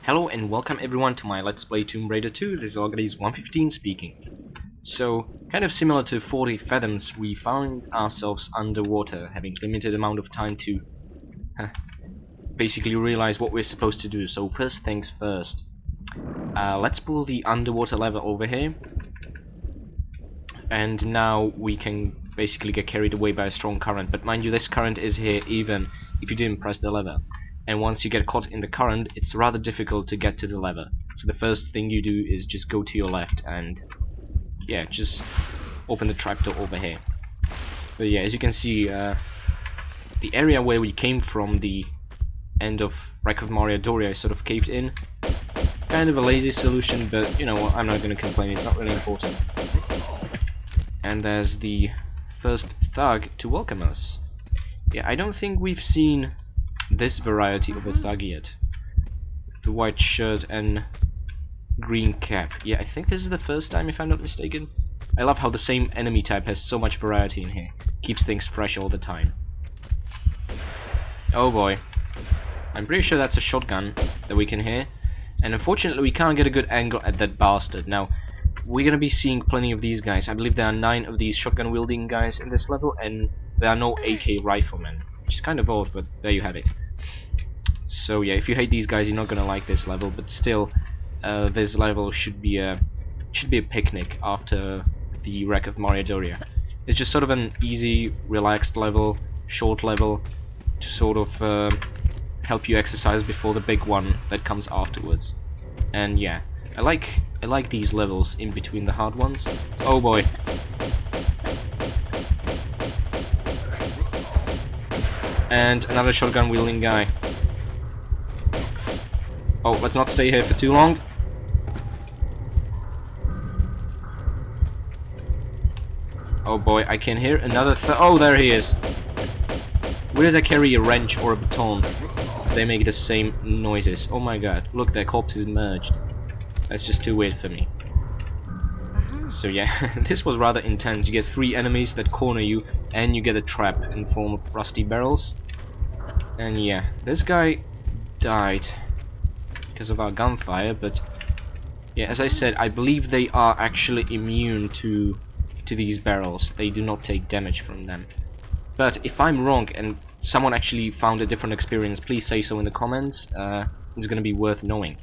Hello and welcome everyone to my Let's Play Tomb Raider 2. This is Organis115 speaking. So, kind of similar to 40 Fathoms, we found ourselves underwater, having limited amount of time to basically realize what we're supposed to do. So first things first, let's pull the underwater lever over here, and now we can basically get carried away by a strong current. But mind you, this current is here even if you didn't press the lever. And once you get caught in the current, it's rather difficult to get to the lever. So the first thing you do is just go to your left and yeah, just open the trapdoor over here. But yeah, as you can see, the area where we came from, the end of Wreck of Maria Doria, is sort of caved in. Kind of a lazy solution, but you know what, I'm not gonna complain, it's not really important. And there's the first thug to welcome us. Yeah, I don't think we've seen this variety of a thug yet. The white shirt and green cap. Yeah, I think this is the first time, if I'm not mistaken. I love how the same enemy type has so much variety in here. Keeps things fresh all the time. Oh boy. I'm pretty sure that's a shotgun that we can hear. And unfortunately we can't get a good angle at that bastard. Now, we're gonna be seeing plenty of these guys. I believe there are 9 of these shotgun wielding guys in this level, and there are no AK riflemen. Which is kind of odd, but there you have it. So yeah, if you hate these guys, you're not gonna like this level. But still, this level should be a picnic after the Wreck of Maria Doria. It's just sort of an easy, relaxed level, short level, to sort of help you exercise before the big one that comes afterwards. And yeah, I like these levels in between the hard ones. Oh boy. And another shotgun wielding guy. Oh, let's not stay here for too long. Oh boy, I can hear another oh, there he is. Where did they carry a wrench or a baton? They make the same noises. Oh my god, look, their corpses merged. That's just too weird for me. So yeah, this was rather intense. You get 3 enemies that corner you, and you get a trap in form of rusty barrels. And yeah, this guy died because of our gunfire, but yeah, as I said, I believe they are actually immune to these barrels. They do not take damage from them. But if I'm wrong and someone actually found a different experience, please say so in the comments. It's gonna be worth knowing.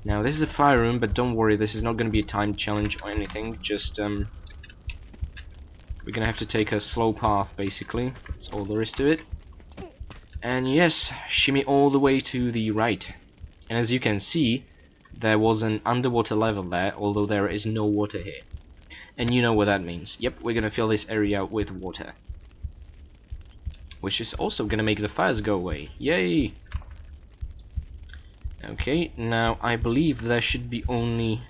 Now this is a fire room, but don't worry, this is not gonna be a timed challenge or anything. Just we're gonna have to take a slow path, basically. That's all there is to it. And yes, shimmy all the way to the right. And as you can see, there was an underwater level there, although there is no water here. And you know what that means. Yep, we're gonna fill this area with water, which is also gonna make the fires go away. Yay! Okay, now I believe there should be only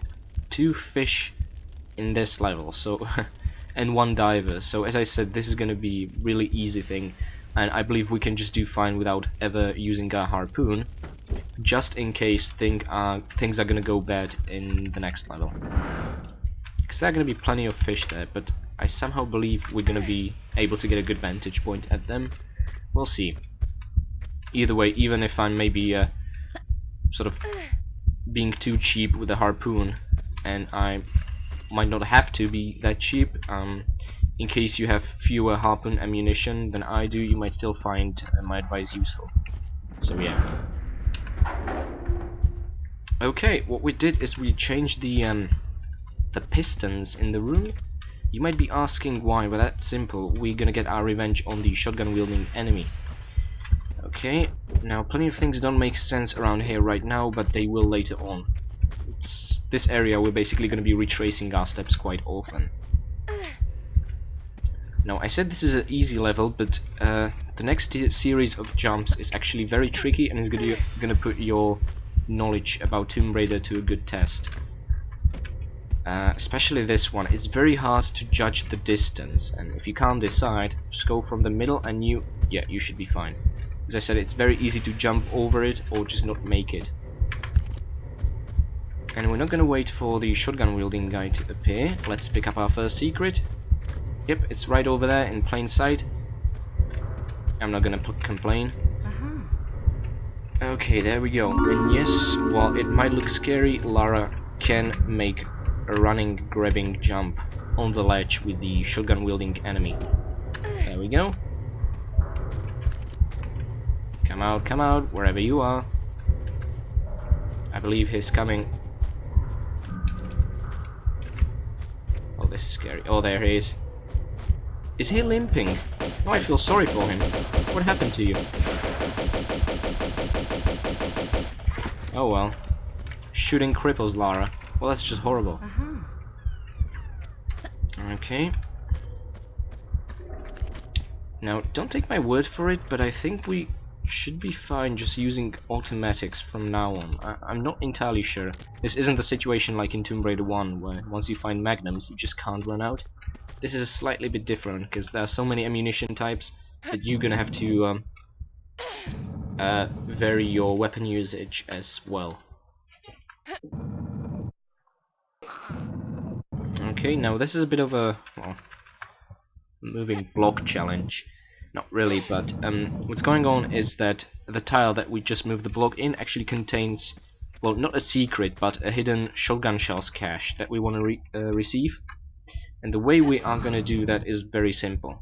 2 fish in this level, so and 1 diver. So as I said, this is gonna be really easy thing, and I believe we can just do fine without ever using a harpoon, just in case things are gonna go bad in the next level. Because there are gonna be plenty of fish there, but I somehow believe we're gonna be able to get a good vantage point at them. We'll see. Either way, even if I'm maybe sort of being too cheap with a harpoon, and I might not have to be that cheap, in case you have fewer harpoon ammunition than I do, you might still find my advice useful. So yeah. Okay, what we did is we changed the pistons in the room. You might be asking why, but that's simple. We're gonna get our revenge on the shotgun wielding enemy. Okay, now plenty of things don't make sense around here right now, but they will later on. This area we're basically gonna be retracing our steps quite often. Now I said this is an easy level, but the next series of jumps is actually very tricky, and is gonna put your knowledge about Tomb Raider to a good test. Especially this one. It's very hard to judge the distance, and if you can't decide, just go from the middle and you should be fine. As I said, it's very easy to jump over it or just not make it. And we're not gonna wait for the shotgun wielding guy to appear. Let's pick up our first secret. Yep, it's right over there in plain sight. I'm not gonna complain. Okay, there we go. And yes, while it might look scary, Lara can make a running, grabbing jump on the ledge with the shotgun-wielding enemy. There we go. Come out, wherever you are. I believe he's coming. Oh, this is scary. Oh, there he is. Is he limping? Oh, I feel sorry for him. What happened to you? Oh well. Shooting cripples, Lara. Well, that's just horrible. Okay. Now, don't take my word for it, but I think we should be fine just using automatics from now on. I'm not entirely sure. This isn't the situation like in Tomb Raider 1, where once you find magnums, you just can't run out. This is a slightly bit different, because there are so many ammunition types that you're gonna have to vary your weapon usage as well. Okay, now this is a bit of a, well, moving block challenge. Not really, but what's going on is that the tile that we just moved the block in actually contains, well, not a secret, but a hidden shotgun shells cache that we want to receive. And the way we are going to do that is very simple.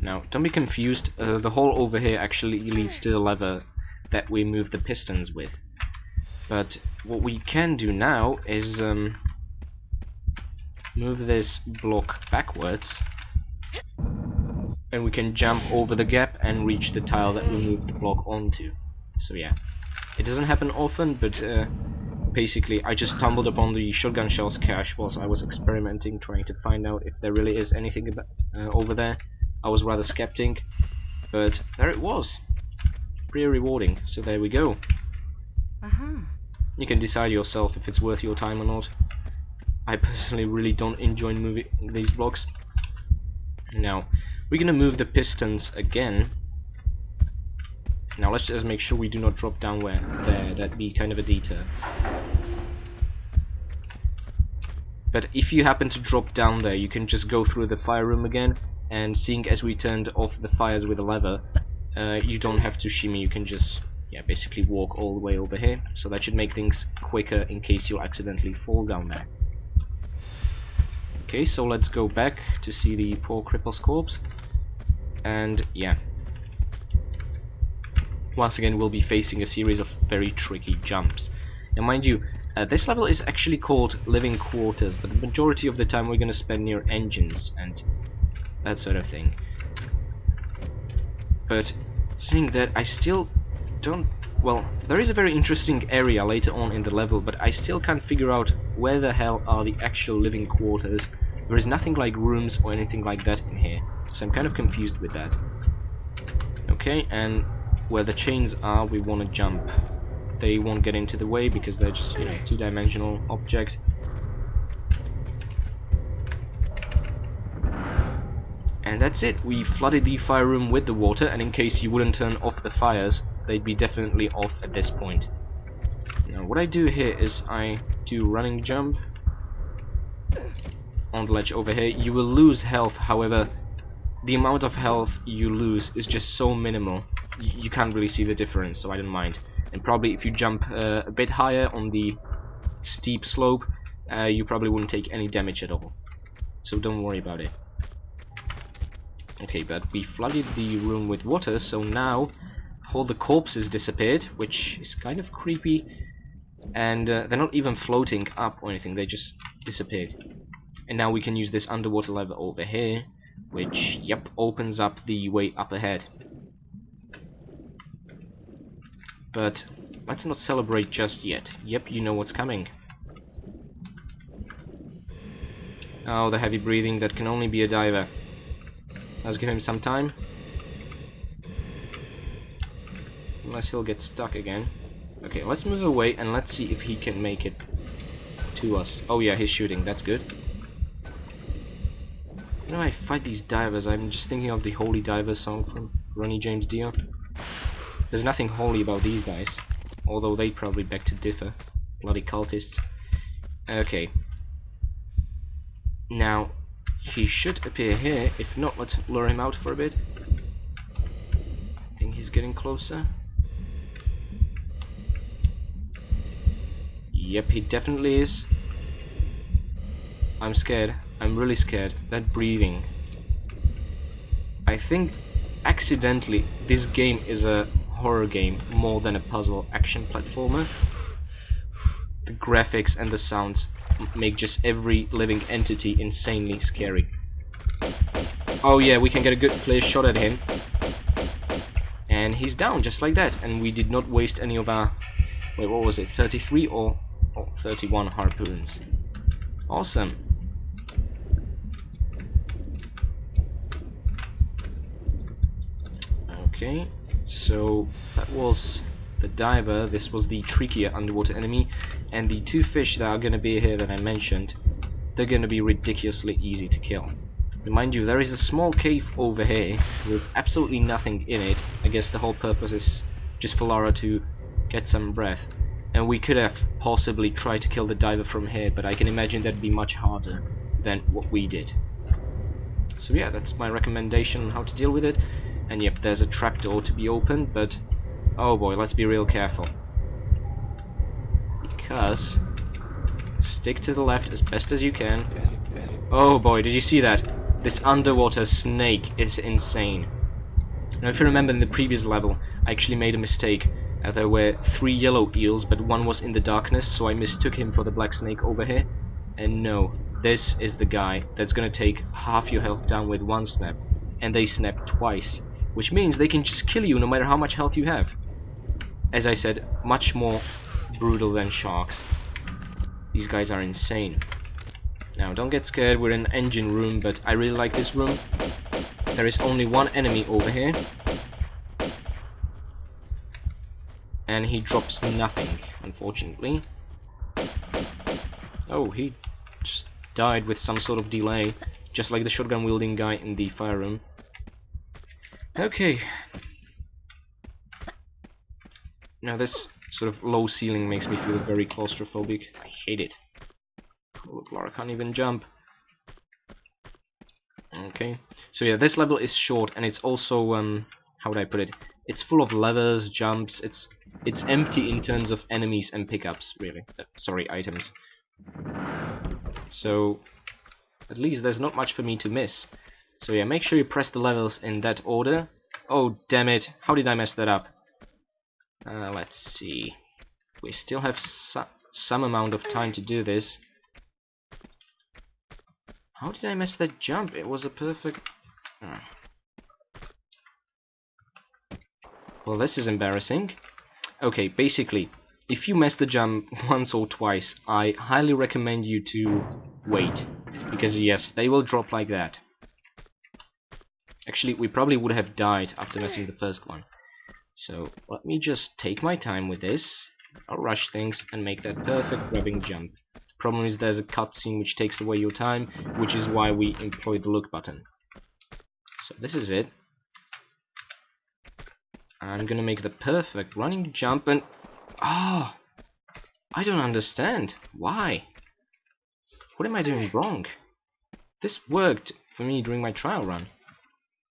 Now, don't be confused, the hole over here actually leads to the lever that we move the pistons with. But what we can do now is move this block backwards, and we can jump over the gap and reach the tile that we moved the block onto. So yeah, it doesn't happen often, but basically I just stumbled upon the shotgun shells cache whilst I was experimenting, trying to find out if there really is anything over there. I was rather skeptic, but there it was. Pretty rewarding, so there we go. You can decide yourself if it's worth your time or not. I personally really don't enjoy moving these blocks. Now, we're gonna move the pistons again. Now let's just make sure we do not drop down where there. That'd be kind of a deter. But if you happen to drop down there, you can just go through the fire room again, and seeing as we turned off the fires with a lever, you don't have to shimmy, you can just, yeah, basically walk all the way over here. So that should make things quicker in case you accidentally fall down there. Okay, so let's go back to see the poor cripple's corpse. And yeah, once again we'll be facing a series of very tricky jumps. Now mind you, this level is actually called Living Quarters, but the majority of the time we're going to spend near engines and that sort of thing. But saying that, I still don't... Well, there is a very interesting area later on in the level, but I still can't figure out where the hell are the actual living quarters. There is nothing like rooms or anything like that in here, so I'm kind of confused with that. Okay, and where the chains are, we want to jump. They won't get into the way because they're just, you know, two-dimensional object. And that's it, we flooded the fire room with the water, and in case you wouldn't turn off the fires, they'd be definitely off at this point. Now what I do here is I do running jump on the ledge over here. You will lose health, however the amount of health you lose is just so minimal you can't really see the difference, so I don't mind. And probably if you jump a bit higher on the steep slope, you probably wouldn't take any damage at all, so don't worry about it. Okay, but we flooded the room with water, so now all the corpses disappeared, which is kind of creepy, and they're not even floating up or anything, they just disappeared. And now we can use this underwater lever over here, which, yep, opens up the way up ahead. But let's not celebrate just yet. Yep, you know what's coming. Oh, the heavy breathing, that can only be a diver. Let's give him some time. Unless he'll get stuck again. Okay, let's move away and let's see if he can make it to us. Oh yeah, he's shooting, that's good. You know, I fight these divers, I'm just thinking of the Holy Diver song from Ronnie James Dio. There's nothing holy about these guys, although they probably beg to differ. Bloody cultists. Okay. Now, he should appear here. If not, let's lure him out for a bit. I think he's he's getting closer. Yep, he definitely is. I'm scared. I'm really scared. That breathing. I think accidentally this game is a horror game more than a puzzle action platformer. The graphics and the sounds make just every living entity insanely scary. Oh yeah, we can get a good clear shot at him. And he's down just like that. And we did not waste any of our... Wait, what was it? 33 or 31 harpoons. Awesome. Okay, so that was the diver, this was the trickier underwater enemy, and the two fish that are gonna be here that I mentioned, they're gonna be ridiculously easy to kill. And mind you, there is a small cave over here with absolutely nothing in it. I guess the whole purpose is just for Lara to get some breath. And we could have possibly tried to kill the diver from here, but I can imagine that'd be much harder than what we did. So yeah, that's my recommendation on how to deal with it. And yep, there's a trapdoor to be opened, but oh boy, let's be real careful. Because stick to the left as best as you can. Oh boy, did you see that? This underwater snake is insane. Now if you remember in the previous level, I actually made a mistake. There were 3 yellow eels, but one was in the darkness, so I mistook him for the black snake over here. And no, this is the guy that's gonna take half your health down with one snap. And they snap twice. Which means they can just kill you no matter how much health you have. As I said, much more brutal than sharks. These guys are insane. Now, don't get scared, we're in an engine room, but I really like this room. There is only one enemy over here. And he drops nothing, unfortunately. Oh, he just died with some sort of delay. Just like the shotgun wielding guy in the fire room. Okay. Now this sort of low ceiling makes me feel very claustrophobic. I hate it. Oh, look, Lara can't even jump. Okay. So yeah, this level is short, and it's also how would I put it? It's full of levers, jumps. It's empty in terms of enemies and pickups, really. Sorry, items. So at least there's not much for me to miss. So yeah, make sure you press the levels in that order. Oh, damn it. How did I mess that up? Let's see. We still have some amount of time to do this. How did I mess that jump? It was a perfect... Well, this is embarrassing. Okay, basically, if you mess the jump once or twice, I highly recommend you to wait. Because yes, they will drop like that. Actually, we probably would have died after messing the first one. So, let me just take my time with this. I'll rush things and make that perfect grabbing jump. The problem is there's a cutscene which takes away your time, which is why we employ the look button. So, this is it. I'm gonna make the perfect running jump and... Ah! Oh, I don't understand. Why? What am I doing wrong? This worked for me during my trial run.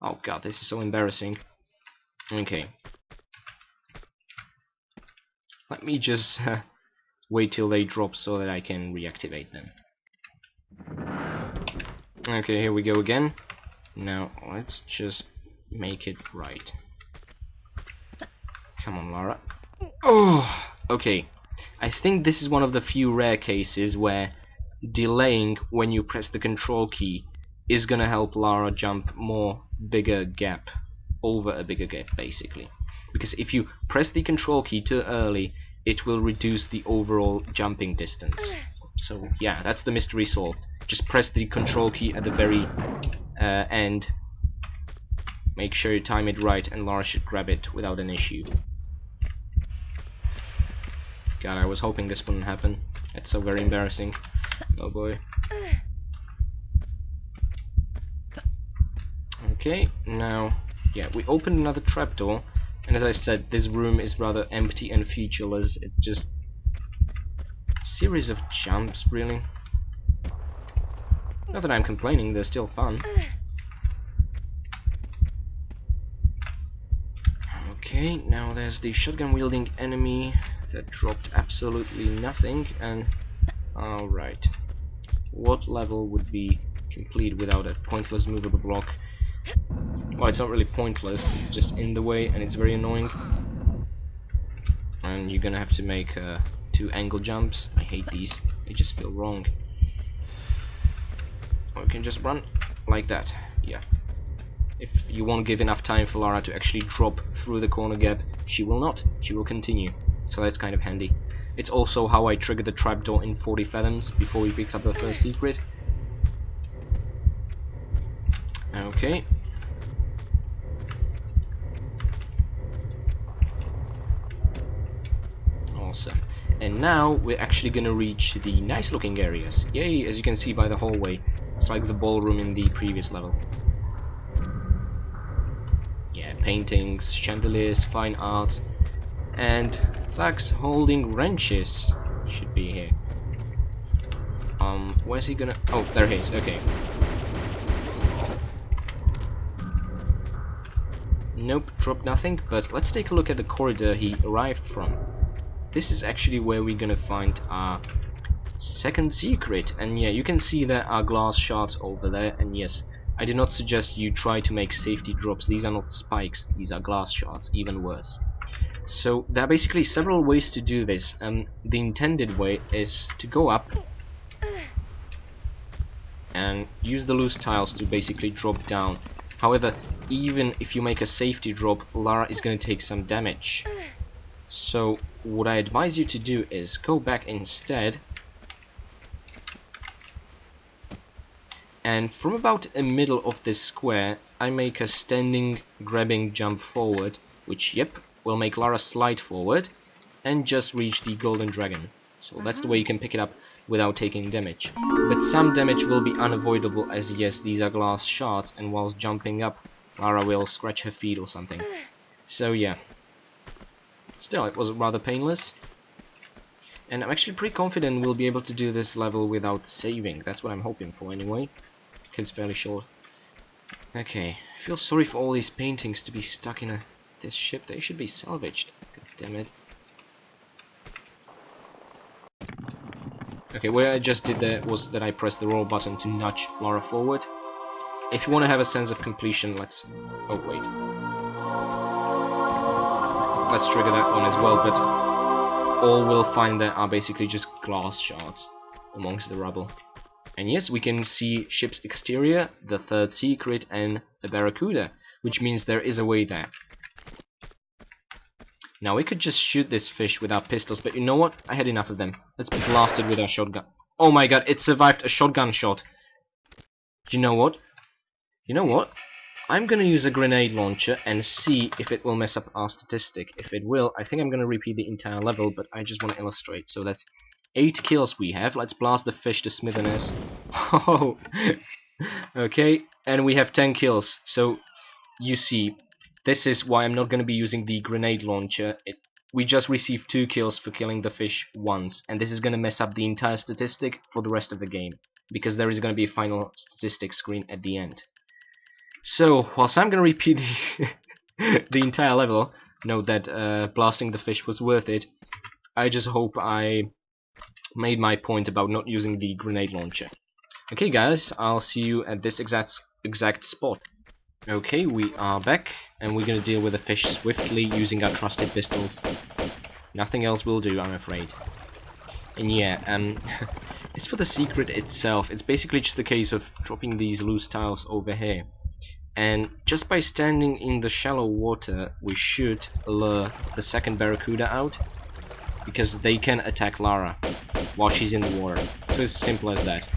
Oh god, this is so embarrassing. Okay. Let me just wait till they drop so that I can reactivate them. Okay, here we go again. Now, let's just make it right. Come on, Lara. Oh! Okay. I think this is one of the few rare cases where delaying when you press the control key is gonna help Lara jump bigger gap, over a bigger gap, basically. Because if you press the control key too early, it will reduce the overall jumping distance. So yeah, that's the mystery solved. Just press the control key at the very end. Make sure you time it right, and Lara should grab it without an issue. God, I was hoping this wouldn't happen. It's so very embarrassing. Oh boy. Okay, now, yeah, we opened another trapdoor, and as I said, this room is rather empty and featureless. It's just a series of jumps, really. Not that I'm complaining, they're still fun. Okay, now there's the shotgun wielding enemy that dropped absolutely nothing, and alright. What level would be complete without a pointless movable block? Well, it's not really pointless, it's just in the way and it's very annoying. And you're gonna have to make 2 angle jumps. I hate these, they just feel wrong. Or you can just run like that, yeah. If you won't give enough time for Lara to actually drop through the corner gap, she will not. She will continue. So that's kind of handy. It's also how I triggered the trapdoor in 40 fathoms before we picked up the first secret. Okay. Awesome. And now we're actually gonna reach the nice looking areas. Yay, as you can see by the hallway. It's like the ballroom in the previous level. Paintings, chandeliers, fine arts, and thugs holding wrenches should be here. Where's he gonna? Oh, there he is. Okay. Nope, dropped nothing. But let's take a look at the corridor he arrived from. This is actually where we're gonna find our second secret. And yeah, you can see there are glass shards over there. And yes, I do not suggest you try to make safety drops. These are not spikes, these are glass shards, even worse. So there are basically several ways to do this. The intended way is to go up and use the loose tiles to basically drop down. However, even if you make a safety drop, Lara is going to take some damage. So what I advise you to do is go back instead, and from about the middle of this square I make a standing grabbing jump forward, which will make Lara slide forward and just reach the golden dragon. So that's the way you can pick it up without taking damage. But some damage will be unavoidable, as yes, these are glass shards, and whilst jumping up Lara will scratch her feet or something. So yeah, still it was rather painless. And I'm actually pretty confident we'll be able to do this level without saving. That's what I'm hoping for anyway. It's fairly short. Okay, I feel sorry for all these paintings to be stuck in this ship. They should be salvaged. God damn it. Okay, what I just did there was that I pressed the roll button to nudge Lara forward. If you want to have a sense of completion, let's... Oh, wait. Let's trigger that one as well, but all we'll find there are basically just glass shards amongst the rubble. And yes, we can see ship's exterior, the third secret, and a barracuda, which means there is a way there. Now we could just shoot this fish with our pistols, but you know what? I had enough of them. Let's blast it with our shotgun. Oh my god, it survived a shotgun shot. You know what? You know what? I'm gonna use a grenade launcher and see if it will mess up our statistic. If it will, I think I'm gonna repeat the entire level, but I just want to illustrate. So that's 8 kills we have. Let's blast the fish to smithereens. Oh, okay, and we have 10 kills. So you see, this is why I'm not going to be using the grenade launcher. We just received 2 kills for killing the fish once, and this is going to mess up the entire statistic for the rest of the game, because there is going to be a final statistics screen at the end. So whilst I'm going to repeat the entire level, note that blasting the fish was worth it. I just hope I made my point about not using the grenade launcher. Okay guys, I'll see you at this exact spot. Okay, we are back, and we're gonna deal with the fish swiftly using our trusted pistols. Nothing else will do, I'm afraid. And yeah, as for the secret itself, it's basically just a case of dropping these loose tiles over here. And just by standing in the shallow water, we should lure the second barracuda out, because they can attack Lara while she's in the water. So it's as simple as that.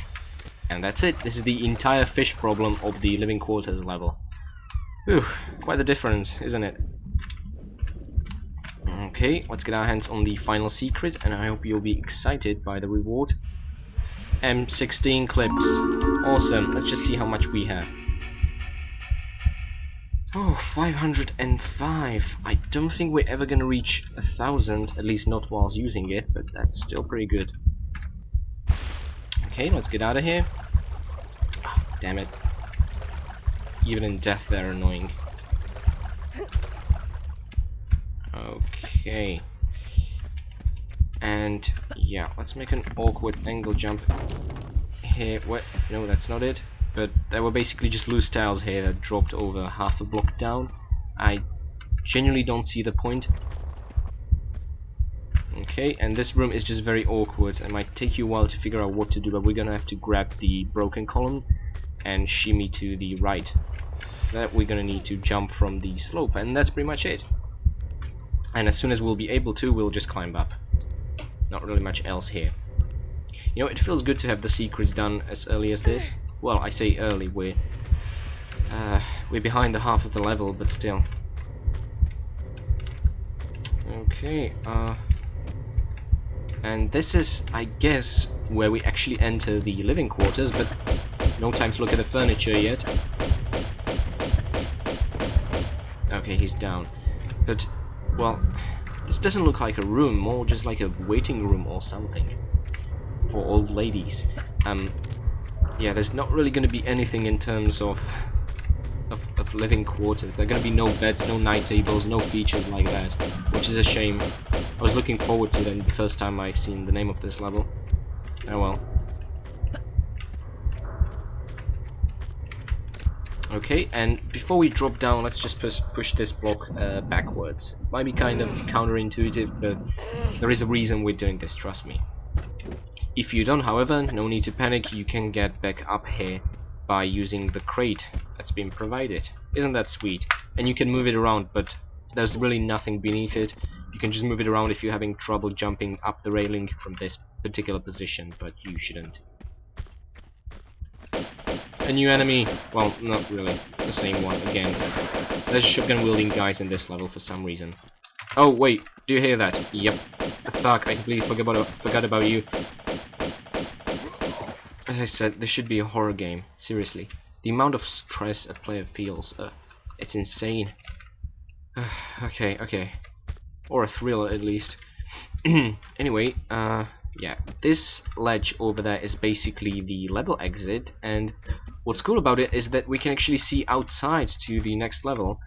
And that's it. This is the entire fish problem of the living quarters level. Whew, quite the difference, isn't it? Okay, let's get our hands on the final secret, and I hope you'll be excited by the reward. M16 clips. Awesome, let's just see how much we have. Oh, 505. I don't think we're ever gonna reach 1,000, at least not whilst using it, but that's still pretty good. Okay, let's get out of here. Oh, damn it. Even in death they're annoying. Okay. And yeah, let's make an awkward angle jump here. What? No, that's not it. But there were basically just loose tiles here that dropped over half a block down. I genuinely don't see the point. Okay, and this room is just very awkward. It might take you a while to figure out what to do, but we're gonna have to grab the broken column and shimmy to the right. That we're gonna need to jump from the slope, and that's pretty much it. And as soon as we'll be able to, we'll just climb up. Not really much else here. You know, it feels good to have the secrets done as early as this. Well, I say early, we're behind the half of the level, but still. Okay, and this is, I guess, where we actually enter the living quarters, but no time to look at the furniture yet. Okay, he's down. But, well, this doesn't look like a room, more just like a waiting room or something for old ladies. Yeah, there's not really going to be anything in terms of living quarters. There are going to be no beds, no night tables, no features like that, which is a shame. I was looking forward to them the first time I've seen the name of this level. Oh well. Okay, and before we drop down, let's just push this block backwards. Might be kind of counterintuitive, but there is a reason we're doing this, trust me. If you don't, however, no need to panic, you can get back up here by using the crate that's been provided. Isn't that sweet? And you can move it around, but there's really nothing beneath it. You can just move it around if you're having trouble jumping up the railing from this particular position, but you shouldn't. A new enemy! Well, not really. The same one again. There's shotgun wielding guys in this level for some reason. Oh wait, do you hear that? Yep. A thug, I completely forgot about you. As I said, this should be a horror game. Seriously. The amount of stress a player feels, it's insane. Okay. Or a thriller at least. Anyway, yeah, this ledge over there is basically the level exit, and what's cool about it is that we can actually see outside to the next level.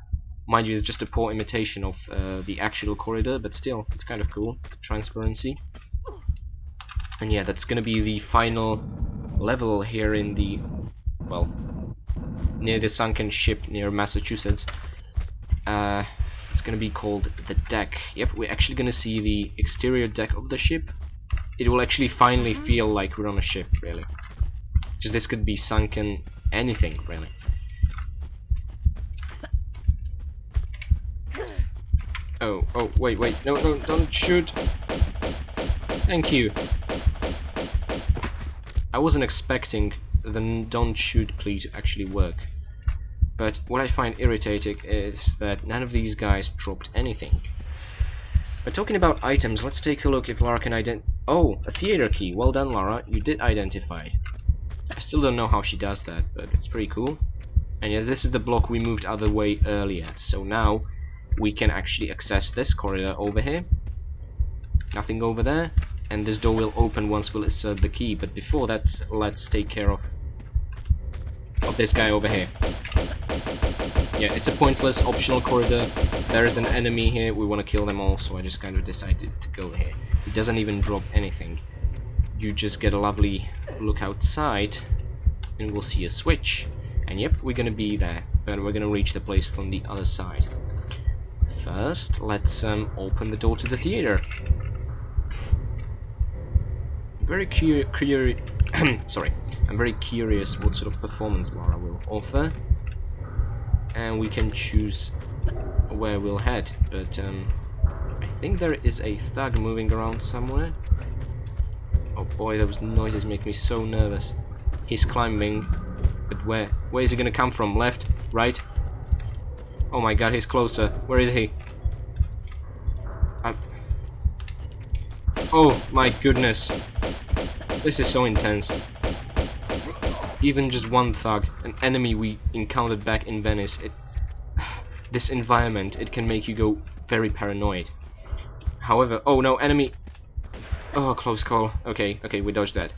Mind you, it's just a poor imitation of the actual corridor, but still, it's kind of cool. Transparency. And yeah, that's gonna be the final level here in the, well, near the sunken ship near Massachusetts. It's gonna be called the deck. Yep, we're actually gonna see the exterior deck of the ship. It will actually finally feel like we're on a ship, really. Because this could be sunken anything, really. Oh, wait, no, don't shoot. Thank you. I wasn't expecting the don't shoot plea to actually work. But what I find irritating is that none of these guys dropped anything. But talking about items, let's take a look if Lara can oh, a theater key. Well done, Lara. You did identify. I still don't know how she does that, but it's pretty cool. And yes, this is the block we moved other way earlier. So now we can actually access this corridor over here. Nothing over there. And this door will open once we'll insert the key. But before that, let's take care of this guy over here. Yeah, it's a pointless optional corridor. There is an enemy here. We want to kill them all, so I just kind of decided to go here. It doesn't even drop anything. You just get a lovely look outside, and we'll see a switch. And yep, we're gonna be there, but we're gonna reach the place from the other side. First, let's open the door to the theater. Very sorry, I'm very curious what sort of performance Lara will offer, and we can choose where we'll head. But I think there is a thug moving around somewhere. Oh boy, those noises make me so nervous. He's climbing, but where is he gonna come from? Left? Right? Oh my god, he's closer. Where is he? Oh my goodness. This is so intense. Even just one thug, an enemy we encountered back in Venice, this environment, it can make you go very paranoid. However, oh no, enemy! Oh, close call. Okay, we dodged that.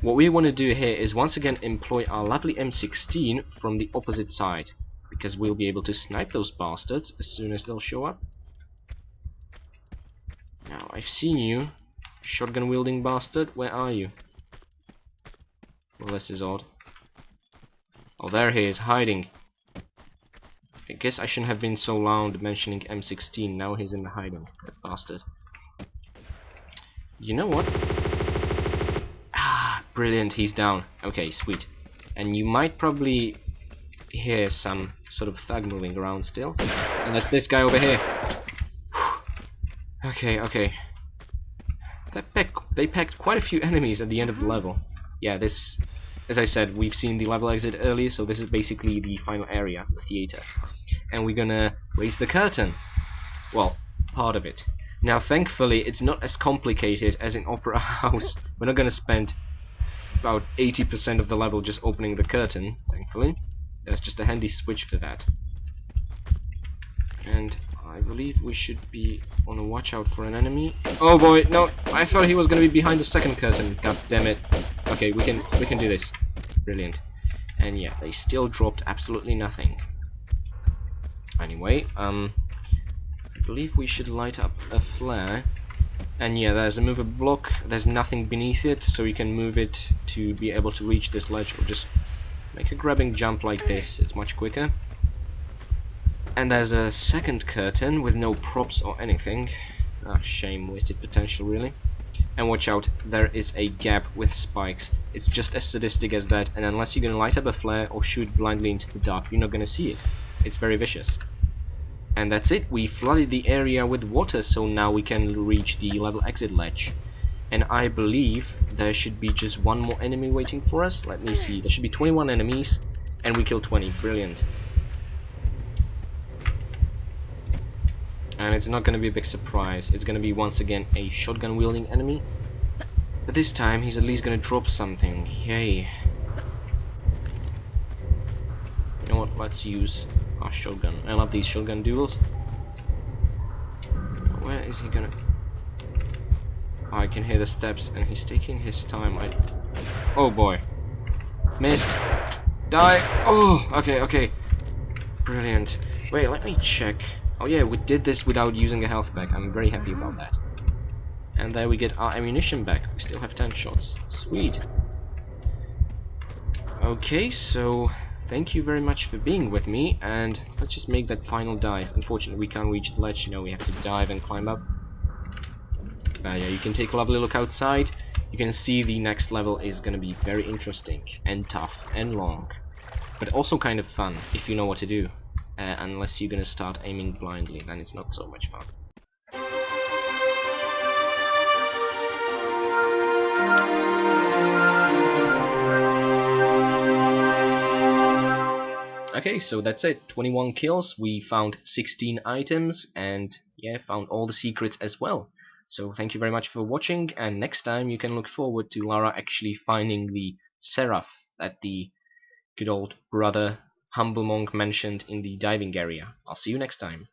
What we want to do here is once again employ our lovely M16 from the opposite side, because we'll be able to snipe those bastards as soon as they'll show up. I've seen you, shotgun wielding bastard. Where are you? Well, this is odd. Oh, there he is, hiding. I guess I shouldn't have been so loud mentioning M16. Now he's in the hiding, that bastard. You know what? Ah, brilliant, he's down. Okay, sweet. And you might probably hear some sort of thug moving around still. And that's this guy over here. Okay, okay. They packed quite a few enemies at the end of the level. Yeah, this, as I said, we've seen the level exit earlier, so this is basically the final area, the theater. And we're gonna raise the curtain. Well, part of it. Now, thankfully, it's not as complicated as in Opera House. We're not gonna spend about 80% of the level just opening the curtain, thankfully. There's just a handy switch for that. And I believe we should be on a watch out for an enemy. Oh boy, no! I thought he was gonna be behind the second curtain. God damn it. Okay, we can do this. Brilliant. And yeah, they still dropped absolutely nothing. Anyway, I believe we should light up a flare. And yeah, there's a mover block. There's nothing beneath it, so you can move it to be able to reach this ledge, or just make a grabbing jump like this. It's much quicker. And there's a second curtain with no props or anything. Ah, shame, wasted potential really. And watch out, there is a gap with spikes. It's just as sadistic as that, and unless you're gonna light up a flare or shoot blindly into the dark, you're not gonna see it. It's very vicious. And that's it, we flooded the area with water, so now we can reach the level exit ledge. And I believe there should be just one more enemy waiting for us. Let me see, there should be 21 enemies, and we killed 20, brilliant. And it's not going to be a big surprise. It's going to be once again a shotgun wielding enemy. But this time he's at least going to drop something. Yay. You know what? Let's use our shotgun. I love these shotgun duels. Where is he going to... Oh, I can hear the steps and he's taking his time. Oh boy. Missed. Die. Oh, okay, okay. Brilliant. Wait, let me check. Oh yeah, we did this without using a health pack. I'm very happy about that. And there we get our ammunition back. We still have 10 shots. Sweet. Okay, so thank you very much for being with me, and let's just make that final dive. Unfortunately, we can't reach the ledge, you know, we have to dive and climb up. But yeah, you can take a lovely look outside. You can see the next level is gonna be very interesting, and tough, and long. But also kind of fun, if you know what to do. Unless you're gonna start aiming blindly, then it's not so much fun. Okay, so that's it. 21 kills, we found 16 items, and yeah, found all the secrets as well. So thank you very much for watching, and next time you can look forward to Lara actually finding the Seraph that the good old brother Humble Monk mentioned in the diving area. I'll see you next time.